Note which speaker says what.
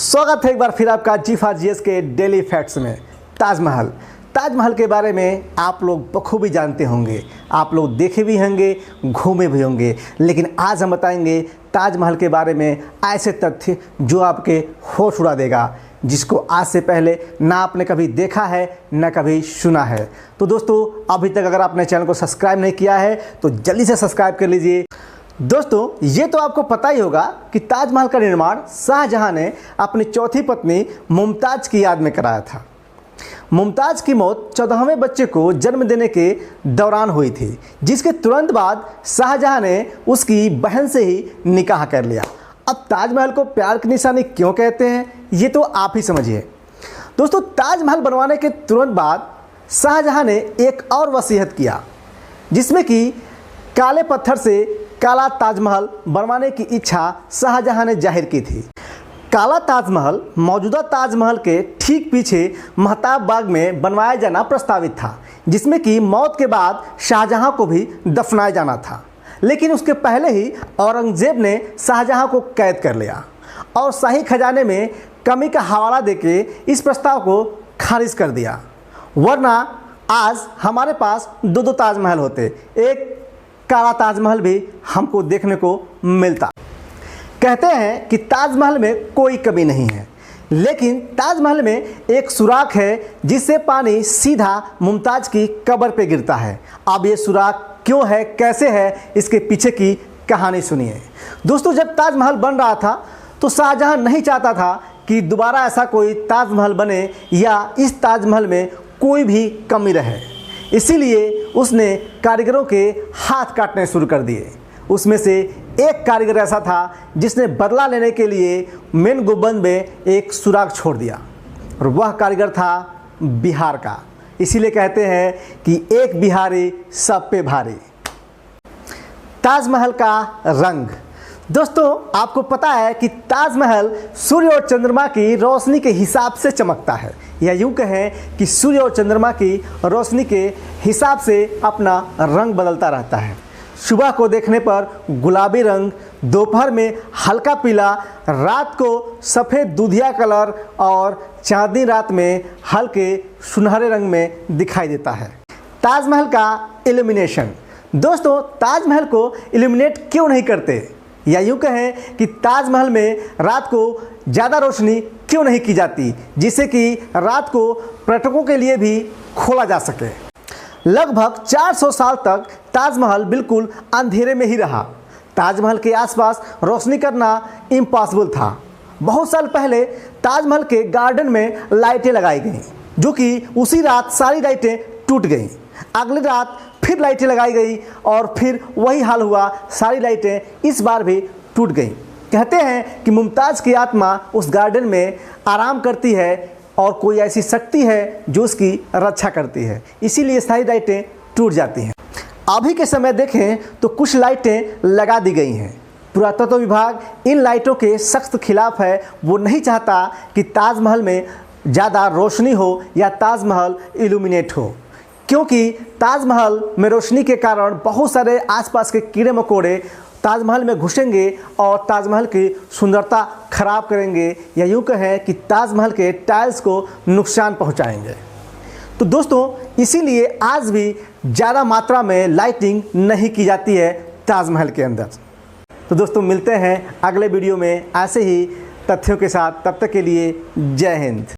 Speaker 1: स्वागत है एक बार फिर आपका G4GS के डेली फैक्ट्स में। ताजमहल के बारे में आप लोग बखूबी जानते होंगे, आप लोग देखे भी होंगे, घूमे भी होंगे, लेकिन आज हम बताएंगे ताजमहल के बारे में ऐसे तथ्य जो आपके होश उड़ा देगा, जिसको आज से पहले ना आपने कभी देखा है ना कभी सुना है। तो दोस्तों, अभी तक अगर आपने चैनल को सब्सक्राइब नहीं किया है तो जल्दी से सब्सक्राइब कर लीजिए। दोस्तों, ये तो आपको पता ही होगा कि ताजमहल का निर्माण शाहजहां ने अपनी चौथी पत्नी मुमताज़ की याद में कराया था। मुमताज़ की मौत 14वें बच्चे को जन्म देने के दौरान हुई थी, जिसके तुरंत बाद शाहजहां ने उसकी बहन से ही निकाह कर लिया। अब ताजमहल को प्यार की निशानी क्यों कहते हैं, ये तो आप ही समझिए। दोस्तों, ताजमहल बनवाने के तुरंत बाद शाहजहां ने एक और वसीयत किया, जिसमें कि काले पत्थर से काला ताजमहल बनवाने की इच्छा शाहजहां ने जाहिर की थी। काला ताजमहल मौजूदा ताजमहल के ठीक पीछे महताब बाग में बनवाया जाना प्रस्तावित था, जिसमें कि मौत के बाद शाहजहां को भी दफनाया जाना था। लेकिन उसके पहले ही औरंगजेब ने शाहजहां को कैद कर लिया और शाही खजाने में कमी का हवाला देके इस प्रस्ताव को खारिज कर दिया। वरना आज हमारे पास दो ताजमहल होते, एक काला ताजमहल भी हमको देखने को मिलता। कहते हैं कि ताजमहल में कोई कमी नहीं है, लेकिन ताजमहल में एक सुराख है जिससे पानी सीधा मुमताज़ की कब्र पे गिरता है। अब ये सुराख क्यों है, कैसे है, इसके पीछे की कहानी सुनिए। दोस्तों, जब ताजमहल बन रहा था तो शाहजहां नहीं चाहता था कि दोबारा ऐसा कोई ताजमहल बने या इस ताजमहल में कोई भी कमी रहे। इसीलिए उसने कारीगरों के हाथ काटने शुरू कर दिए। उसमें से एक कारीगर ऐसा था जिसने बदला लेने के लिए मेन गुंबद में एक सुराख छोड़ दिया, और वह कारीगर था बिहार का। इसीलिए कहते हैं कि एक बिहारी सब पे भारी। ताजमहल का रंग। दोस्तों, आपको पता है कि ताजमहल सूर्य और चंद्रमा की रोशनी के हिसाब से चमकता है, या यूँ कहें कि सूर्य और चंद्रमा की रोशनी के हिसाब से अपना रंग बदलता रहता है। सुबह को देखने पर गुलाबी रंग, दोपहर में हल्का पीला, रात को सफ़ेद दूधिया कलर और चांदनी रात में हल्के सुनहरे रंग में दिखाई देता है। ताजमहल का इल्यूमिनेशन। दोस्तों, ताजमहल को इल्यूमिनेट क्यों नहीं करते, या यूँ कहें कि ताजमहल में रात को ज़्यादा रोशनी क्यों नहीं की जाती, जिससे कि रात को पर्यटकों के लिए भी खोला जा सके। लगभग 400 साल तक ताजमहल बिल्कुल अंधेरे में ही रहा। ताजमहल के आसपास रोशनी करना इम्पॉसिबल था। बहुत साल पहले ताजमहल के गार्डन में लाइटें लगाई गईं, जो कि उसी रात सारी लाइटें टूट गईं। अगली रात फिर लाइटें लगाई गई और फिर वही हाल हुआ, सारी लाइटें इस बार भी टूट गईं। कहते हैं कि मुमताज़ की आत्मा उस गार्डन में आराम करती है और कोई ऐसी शक्ति है जो उसकी रक्षा करती है, इसीलिए सारी लाइटें टूट जाती हैं। अभी के समय देखें तो कुछ लाइटें लगा दी गई हैं। पुरातत्व विभाग इन लाइटों के सख्त खिलाफ है। वो नहीं चाहता कि ताजमहल में ज़्यादा रोशनी हो या ताजमहल इल्यूमिनेट हो, क्योंकि ताजमहल में रोशनी के कारण बहुत सारे आसपास के कीड़े मकोड़े ताजमहल में घुसेंगे और ताजमहल की सुंदरता खराब करेंगे, या यूँ कहें कि ताजमहल के टाइल्स को नुकसान पहुँचाएंगे। तो दोस्तों, इसीलिए आज भी ज़्यादा मात्रा में लाइटिंग नहीं की जाती है ताजमहल के अंदर। तो दोस्तों, मिलते हैं अगले वीडियो में ऐसे ही तथ्यों के साथ। तब तक के लिए जय हिंद।